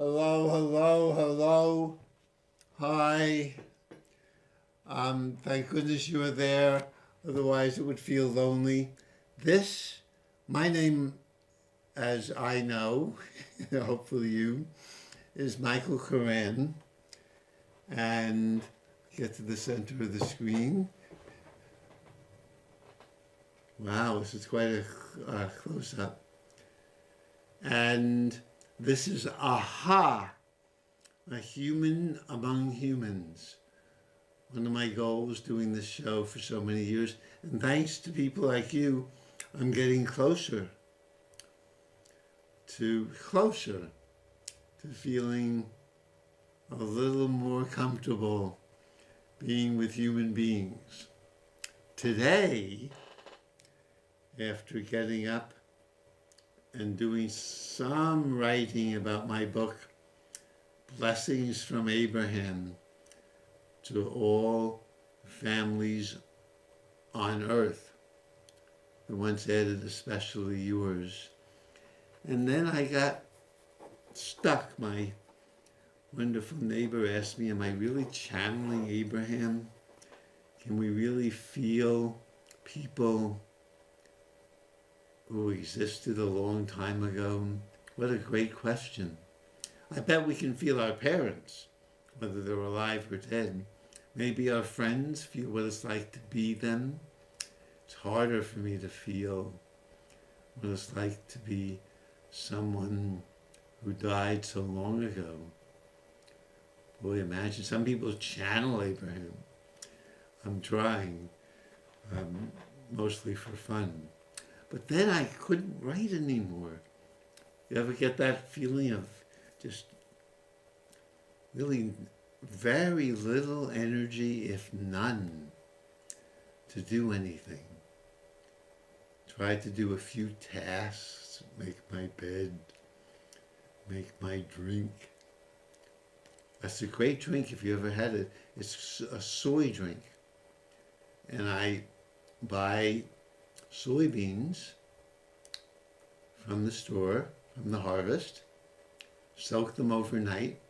Hello, hello, hello. Hi. Thank goodness you are there. Otherwise, it would feel lonely. My name, as I know, hopefully you, is Michael Koran. And get to the center of the screen. Wow, this is quite a close-up. And this is Aha, a human among humans. One of my goals doing this show for so many years. And thanks to people like you, I'm getting closer to feeling a little more comfortable being with human beings. Today, after getting up and doing some writing about my book, Blessings from Abraham to all families on earth, the ones added especially yours. And then I got stuck. My wonderful neighbor asked me, am I really channeling Abraham? Can we really feel people who existed a long time ago? What a great question. I bet we can feel our parents, whether they're alive or dead. Maybe our friends feel what it's like to be them. It's harder for me to feel what it's like to be someone who died so long ago. Boy, imagine, some people channel Abraham. I'm trying, mostly for fun. But then I couldn't write anymore. You ever get that feeling of just really very little energy, if none, to do anything? Tried to do a few tasks, make my bed, make my drink. That's a great drink if you ever had it. It's a soy drink. And I buy soybeans from the store, from the harvest, soak them overnight,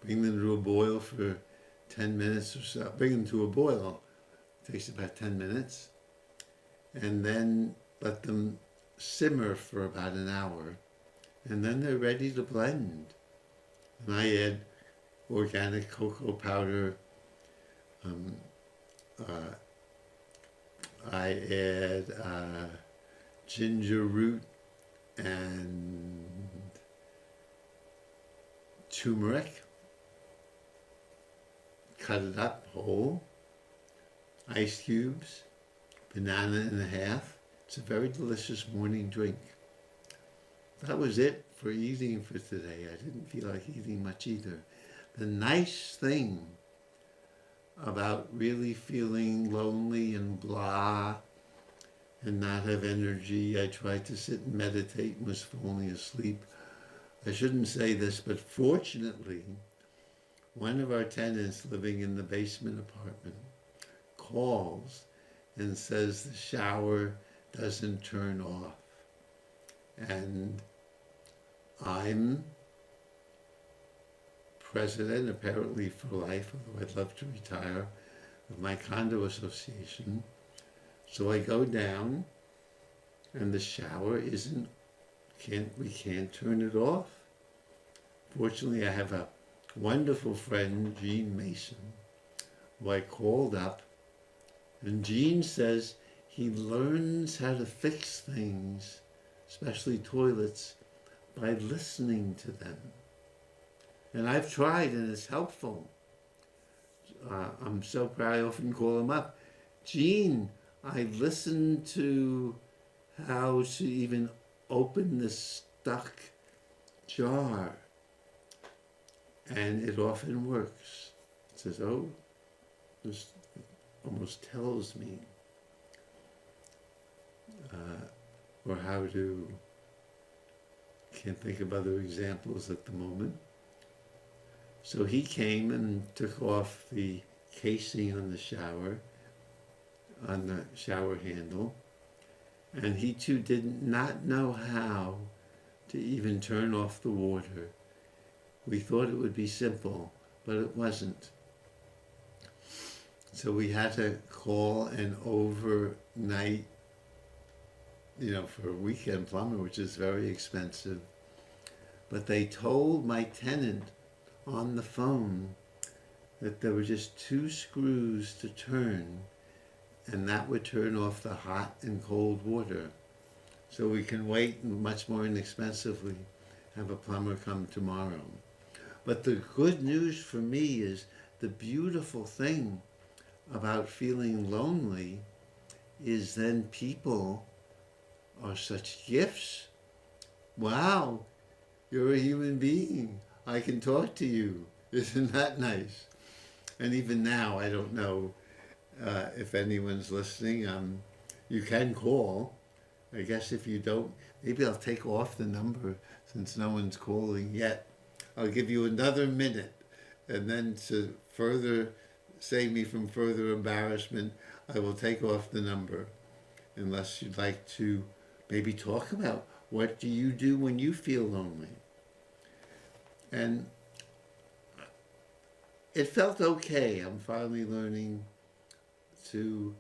bring them to a boil for 10 minutes or so. Bring them to a boil. It takes about 10 minutes. And then let them simmer for about an hour. And then they're ready to blend. And I add organic cocoa powder. I add ginger root and turmeric. Cut it up whole. Ice cubes. Banana and a half. It's a very delicious morning drink. That was it for eating for today. I didn't feel like eating much either. The nice thing about really feeling lonely and blah and not have energy, I tried to sit and meditate and was falling asleep. I shouldn't say this, but fortunately, one of our tenants living in the basement apartment calls and says the shower doesn't turn off. And I'm president, apparently for life, although I'd love to retire, of my condo association. So I go down and the shower we can't turn it off. Fortunately, I have a wonderful friend, Gene Mason, who I called up, and Gene says he learns how to fix things, especially toilets, by listening to them. And I've tried, and it's helpful. I'm so proud. I often call him up. Gene, I listened to how to even open this stuck jar, and it often works. It says, oh, this almost tells me, or how to, can't think of other examples at the moment. So he came and took off the casing on the shower handle, and he too did not know how to even turn off the water. We thought it would be simple, but it wasn't. So we had to call an overnight, for a weekend plumber, which is very expensive. But they told my tenant on the phone that there were just 2 screws to turn, and that would turn off the hot and cold water. So we can wait and much more inexpensively have a plumber come tomorrow. But the good news for me is the beautiful thing about feeling lonely is then people are such gifts. Wow, you're a human being. I can talk to you. Isn't that nice? And even now, I don't know if anyone's listening. You can call. I guess if you don't, maybe I'll take off the number since no one's calling yet. I'll give you another minute, and then to further save me from further embarrassment, I will take off the number, unless you'd like to maybe talk about what do you do when you feel lonely. And it felt okay. I'm finally learning to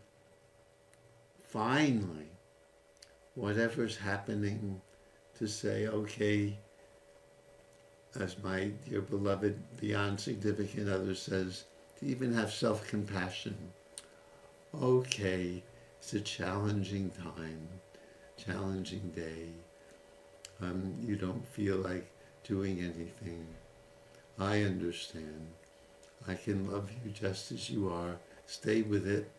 whatever's happening, to say, okay, as my dear beloved beyond significant other says, to even have self-compassion. Okay, it's a challenging time, challenging day. You don't feel like doing anything. I understand. I can love you just as you are. Stay with it.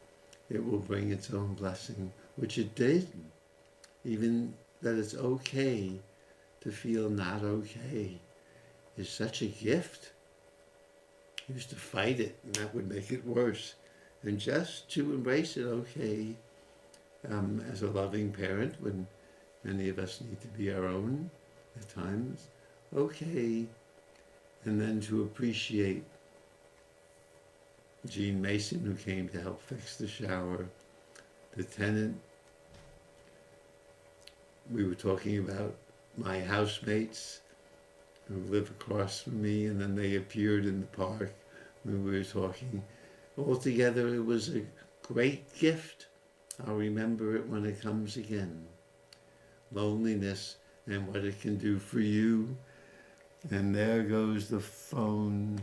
It will bring its own blessing, which it did. Even that it's okay to feel not okay is such a gift. I used to fight it, and that would make it worse. And just to embrace it, okay, as a loving parent, when many of us need to be our own at times, okay, and then to appreciate Jean Mason, who came to help fix the shower, the tenant. We were talking about my housemates who live across from me, and then they appeared in the park when we were talking. Altogether, it was a great gift. I'll remember it when it comes again. Loneliness and what it can do for you. And there goes the phone.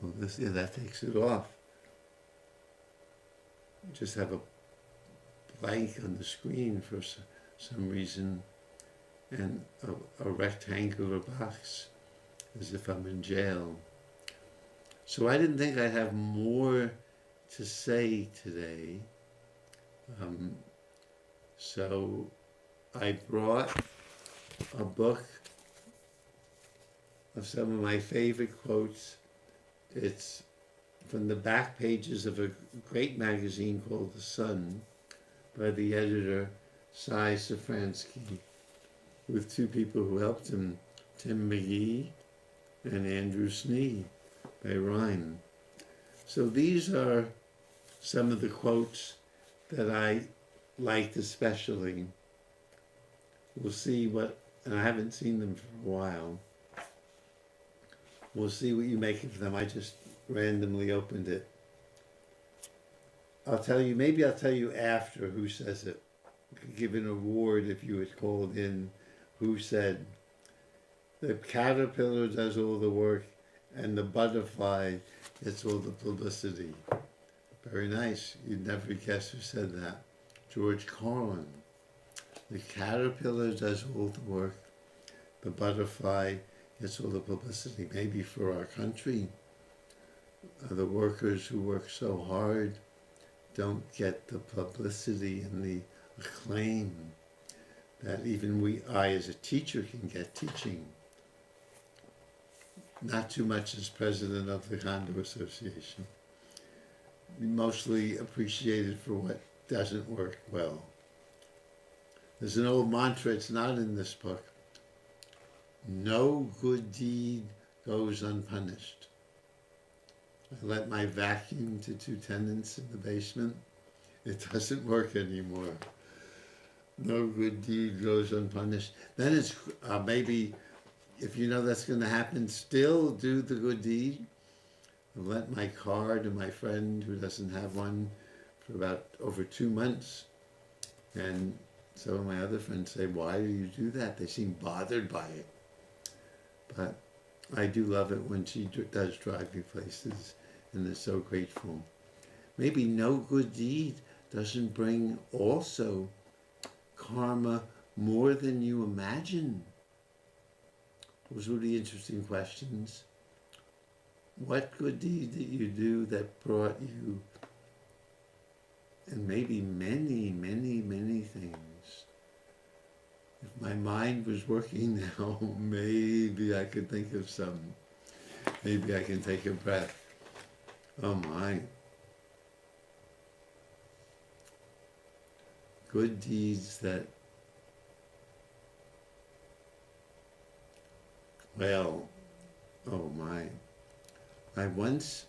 Well, that takes it off. Just have a blank on the screen for some reason, and a rectangular box, as if I'm in jail. So I didn't think I'd have more to say today. So I brought a book of some of my favorite quotes. It's from the back pages of a great magazine called The Sun by the editor, Cy Safransky, with 2 people who helped him, Tim McGee and Andrew Snee, by rhyme. So these are some of the quotes that I liked especially. We'll see and I haven't seen them for a while. We'll see what you make of them. I just randomly opened it. Maybe I'll tell you after who says it. I could give an award if you had called in who said, the caterpillar does all the work and the butterfly gets all the publicity. Very nice. You'd never guess who said that. George Koran. The caterpillar does all the work. The butterfly gets all the publicity. Maybe for our country, the workers who work so hard don't get the publicity and the acclaim that even I as a teacher can get teaching. Not too much as president of the Condo Association. Mostly appreciated for what doesn't work well. There's an old mantra, it's not in this book. No good deed goes unpunished. I let my vacuum to 2 tenants in the basement. It doesn't work anymore. No good deed goes unpunished. Then it's maybe if you know that's going to happen, still do the good deed. I lent my car to my friend who doesn't have one for about over 2 months. And some of my other friends say, why do you do that? They seem bothered by it. But I do love it when she does drive me places, and they're so grateful. Maybe no good deed doesn't bring also karma more than you imagine. Those were the interesting questions. What good deed did you do that brought you, and maybe many, many, many things? If my mind was working now, maybe I could think of some. Maybe I can take a breath. Oh my. Good deeds that, well, oh my. I once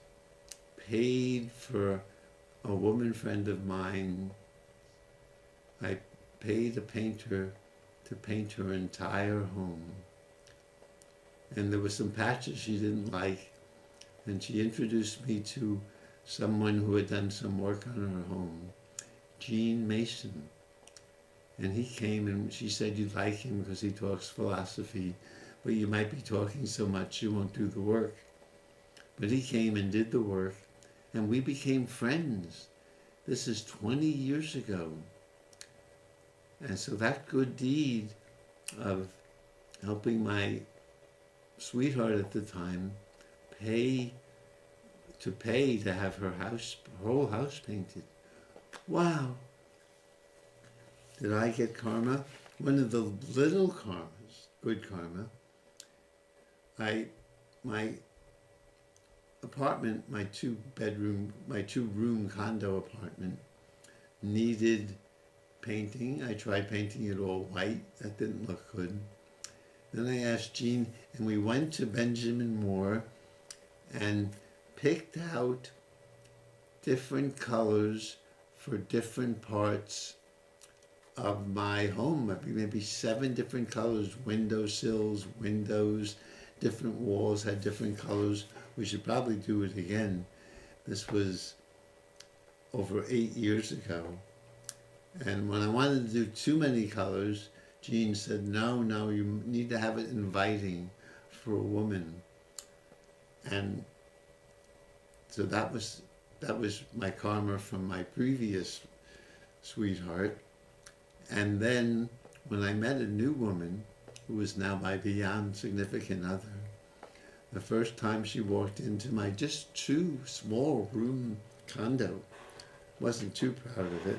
paid for a woman friend of mine. I paid a painter to paint her entire home. And there were some patches she didn't like, and she introduced me to someone who had done some work on her home, Gene Mason. And he came and she said you'd like him because he talks philosophy, but you might be talking so much you won't do the work. But he came and did the work, and we became friends. This is 20 years ago. And so that good deed of helping my sweetheart at the time pay to have her whole house painted. Wow. Did I get karma? One of the little karmas, good karma, my apartment, my two-room condo apartment needed painting. I tried painting it all white. That didn't look good. Then I asked Jean, and we went to Benjamin Moore and picked out different colors for different parts of my home. Maybe 7 different colors, windowsills, windows, different walls had different colors. We should probably do it again. This was over 8 years ago. And when I wanted to do too many colors, Jean said, no, you need to have it inviting for a woman. And so that was my karma from my previous sweetheart. And then when I met a new woman, who was now my beyond significant other, the first time she walked into my just 2 small room condo, wasn't too proud of it,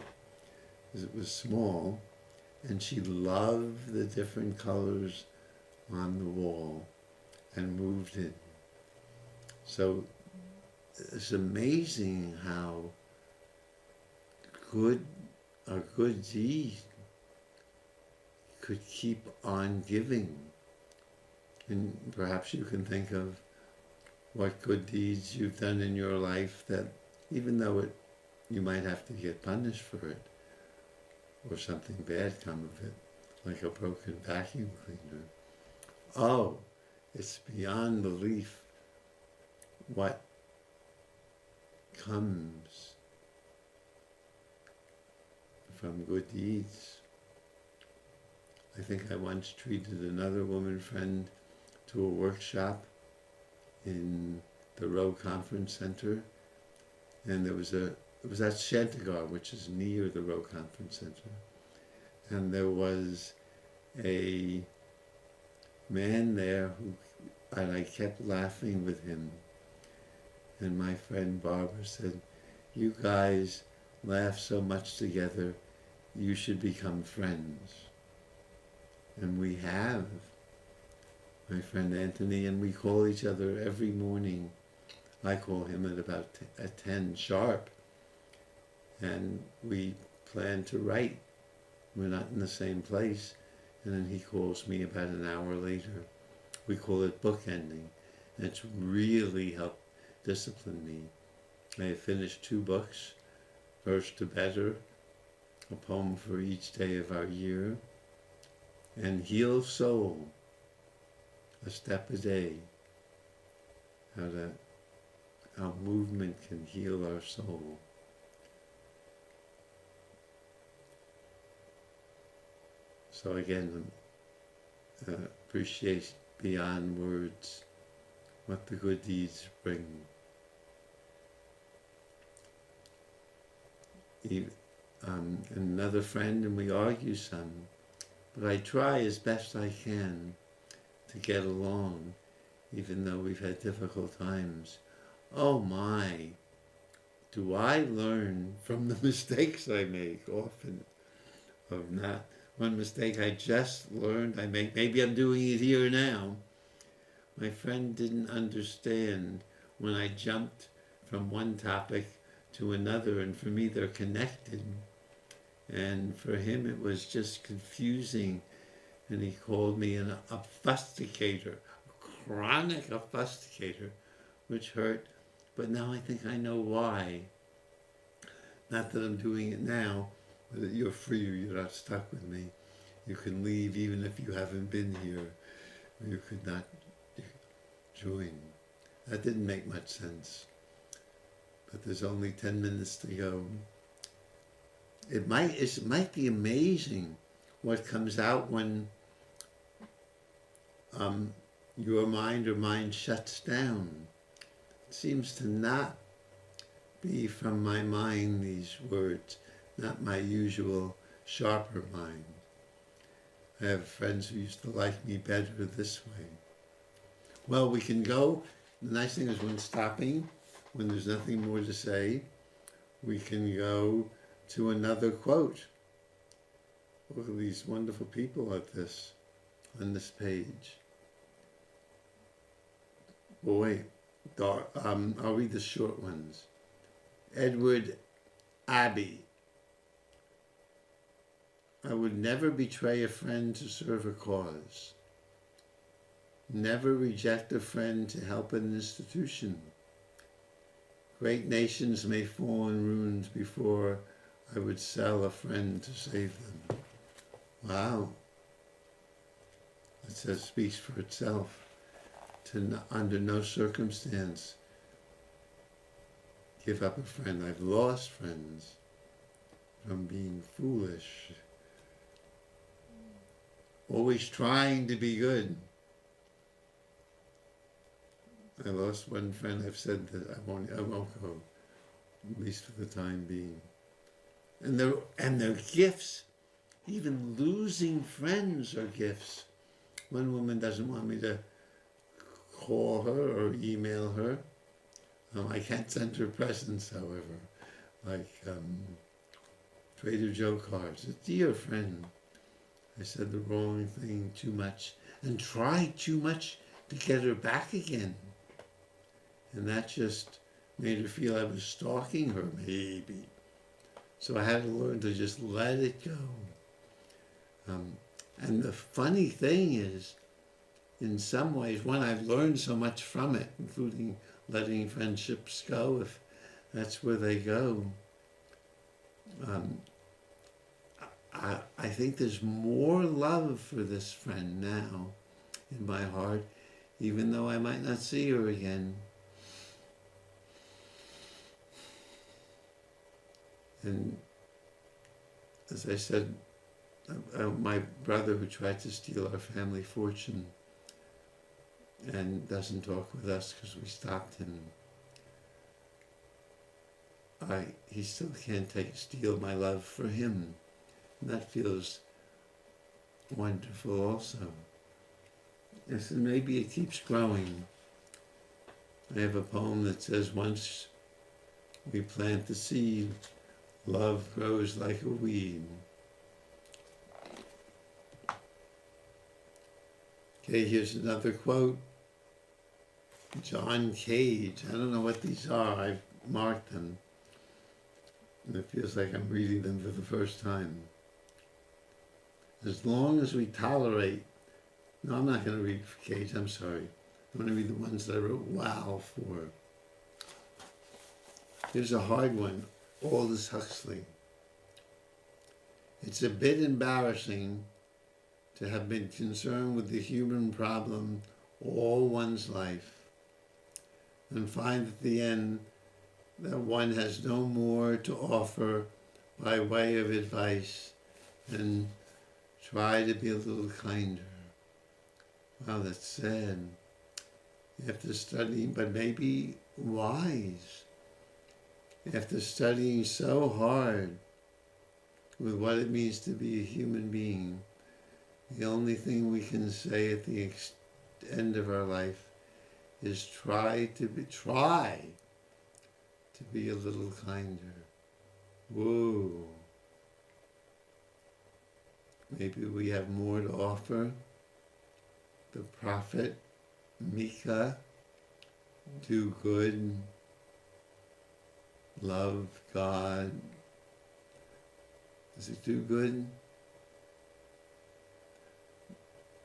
because it was small, and she loved the different colors on the wall and moved in. So it's amazing how a good deed could keep on giving. And perhaps you can think of what good deeds you've done in your life that, even though you might have to get punished for it, or something bad come of it, like a broken vacuum cleaner. Oh, it's beyond belief what comes from good deeds. I think I once treated another woman friend to a workshop in the Row Conference Center, and it was at Shantigar, which is near the Row Conference Center, and there was a man there and I kept laughing with him, and my friend Barbara said, you guys laugh so much together, you should become friends. And we have, my friend Anthony, and we call each other every morning. I call him at 10 sharp, and we plan to write. We're not in the same place, and then he calls me about an hour later. We call it bookending, and it's really helped discipline me. I have finished 2 books, First to Better, a poem for each day of our year, and Heal Soul. a step a day, how movement can heal our soul. So again, appreciate beyond words what the good deeds bring. Another friend, and we argue some, but I try as best I can to get along, even though we've had difficult times. Oh my, do I learn from the mistakes I make often of not. One mistake I just learned I make, maybe I'm doing it here now. My friend didn't understand when I jumped from one topic to another, and for me they're connected. And for him it was just confusing, and he called me a fustigator, a chronic fustigator, which hurt. But now I think I know why. Not that I'm doing it now, but that you're free, you're not stuck with me. You can leave even if you haven't been here, or you could not join. That didn't make much sense. But there's only 10 minutes to go. It might be amazing what comes out when your mind or mine shuts down. It seems to not be from my mind, these words, not my usual sharper mind. I have friends who used to like me better this way. Well, we can go. The nice thing is when stopping, when there's nothing more to say, we can go to another quote. Look at these wonderful people at this, on this page. Well, wait, I'll read the short ones. Edward Abbey. I would never betray a friend to serve a cause. Never reject a friend to help an institution. Great nations may fall in ruins before I would sell a friend to save them. Wow. That speaks for itself. Under no circumstance give up a friend. I've lost friends from being foolish. Always trying to be good. I lost one friend. I've said that I won't go, at least for the time being. And their gifts, even losing friends are gifts. One woman doesn't want me to call her or email her. I can't send her presents, however, like Trader Joe cards. A dear friend. I said the wrong thing too much and tried too much to get her back again. And that just made her feel I was stalking her, maybe. So I had to learn to just let it go. And the funny thing is, in some ways, one, I've learned so much from it, including letting friendships go if that's where they go. I think there's more love for this friend now in my heart, even though I might not see her again. And as I said, my brother who tried to steal our family fortune and doesn't talk with us because we stopped him. He still can't steal my love for him. And that feels wonderful also. I said, maybe it keeps growing. I have a poem that says, once we plant the seed, love grows like a weed. Okay, here's another quote. John Cage. I don't know what these are. I've marked them. And it feels like I'm reading them for the first time. As long as we tolerate... No, I'm not going to read Cage. I'm sorry. I'm going to read the ones that I wrote wow for. Here's a hard one. Aldous Huxley. It's a bit embarrassing to have been concerned with the human problem all one's life, and find at the end that one has no more to offer by way of advice, and try to be a little kinder. Wow, that's sad. After studying, but maybe wise, after studying so hard with what it means to be a human being, the only thing we can say at the end of our life is try to be a little kinder. Whoa. Maybe we have more to offer. The prophet Micah, do good, love God. Does it do good?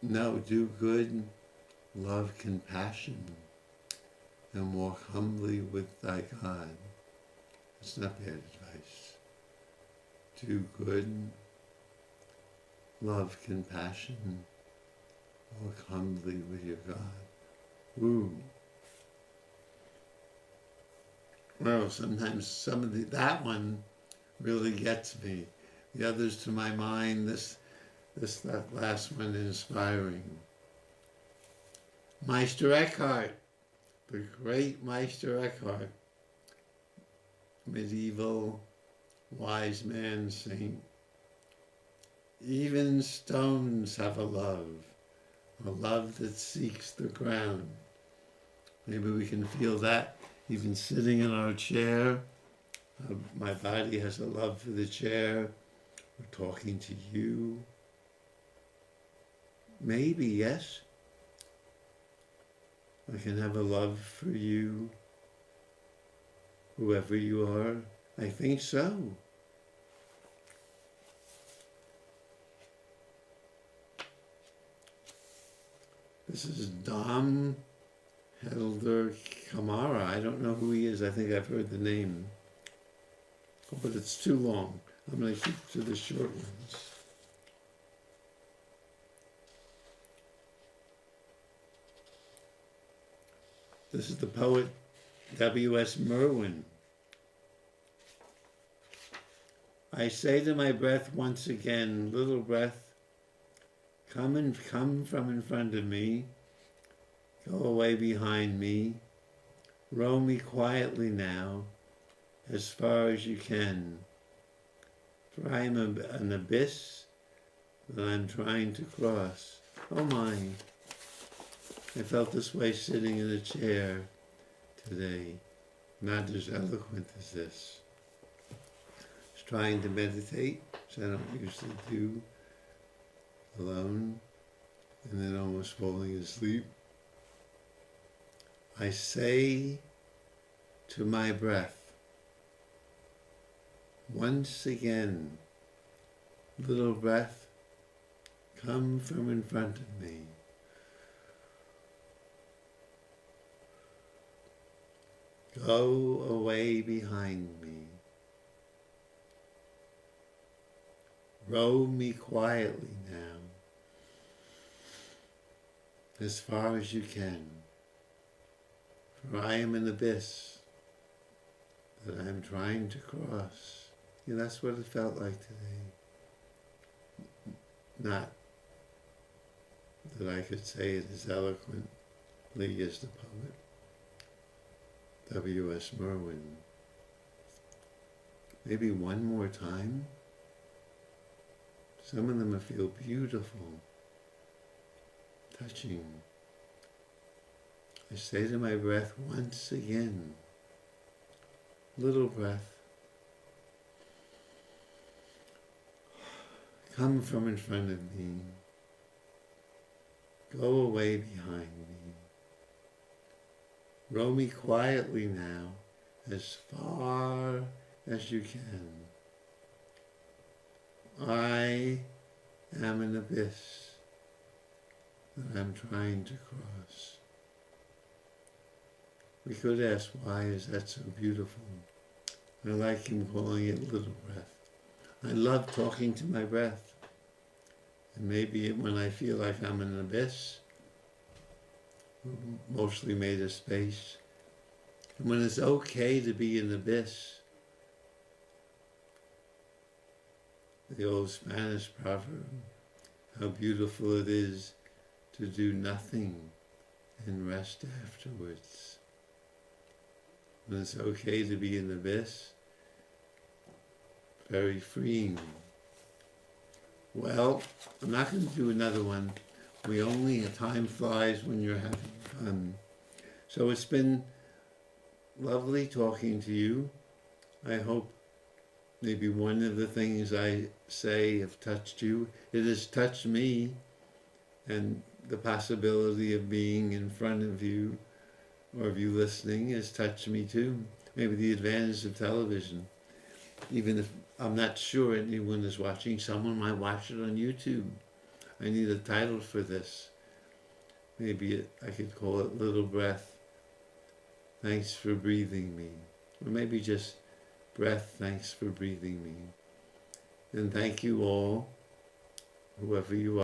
No, do good, love compassion, and walk humbly with thy God. It's not bad advice. Do good, love compassion, walk humbly with your God. Ooh. Well, sometimes that one really gets me. The others to my mind, that last one inspiring. Meister Eckhart, the great Meister Eckhart, medieval wise man saint. Even stones have a love that seeks the ground. Maybe we can feel that even sitting in our chair. My body has a love for the chair. We're talking to you. Maybe, yes. I can have a love for you, whoever you are. I think so. This is Dom Helder Kamara. I don't know who he is. I think I've heard the name. Oh, but it's too long. I'm going to keep to the short ones. This is the poet W.S. Merwin. I say to my breath once again, little breath, come from in front of me, go away behind me, row me quietly now, as far as you can. For I am an abyss that I'm trying to cross. Oh my. I felt this way sitting in a chair today, not as eloquent as this. I was trying to meditate, which I don't usually do, alone, and then almost falling asleep. I say to my breath, once again, little breath, come from in front of me. Go away behind me. Row me quietly now, as far as you can. For I am an abyss that I am trying to cross. Yeah, that's what it felt like today. Not that I could say it as eloquently as the poet W.S. Merwin. Maybe one more time. Some of them I feel beautiful, touching. I say to my breath once again, little breath, come from in front of me, go away behind me, row me quietly now, as far as you can. I am an abyss that I'm trying to cross. We could ask, why is that so beautiful? I like him calling it little breath. I love talking to my breath. And maybe when I feel like I'm in an abyss, mostly made of space. And when it's okay to be an abyss, the old Spanish proverb, how beautiful it is to do nothing and rest afterwards. When it's okay to be an abyss, very freeing. Well, I'm not going to do another one. Time flies when you're having fun. So it's been lovely talking to you. I hope maybe one of the things I say have touched you. It has touched me, and the possibility of being in front of you or of you listening has touched me too. Maybe the advantage of television. Even if I'm not sure anyone is watching, someone might watch it on YouTube. I need a title for this. Maybe I could call it Little Breath, Thanks for Breathing Me. Or maybe just Breath, Thanks for Breathing Me. And thank you all, whoever you are.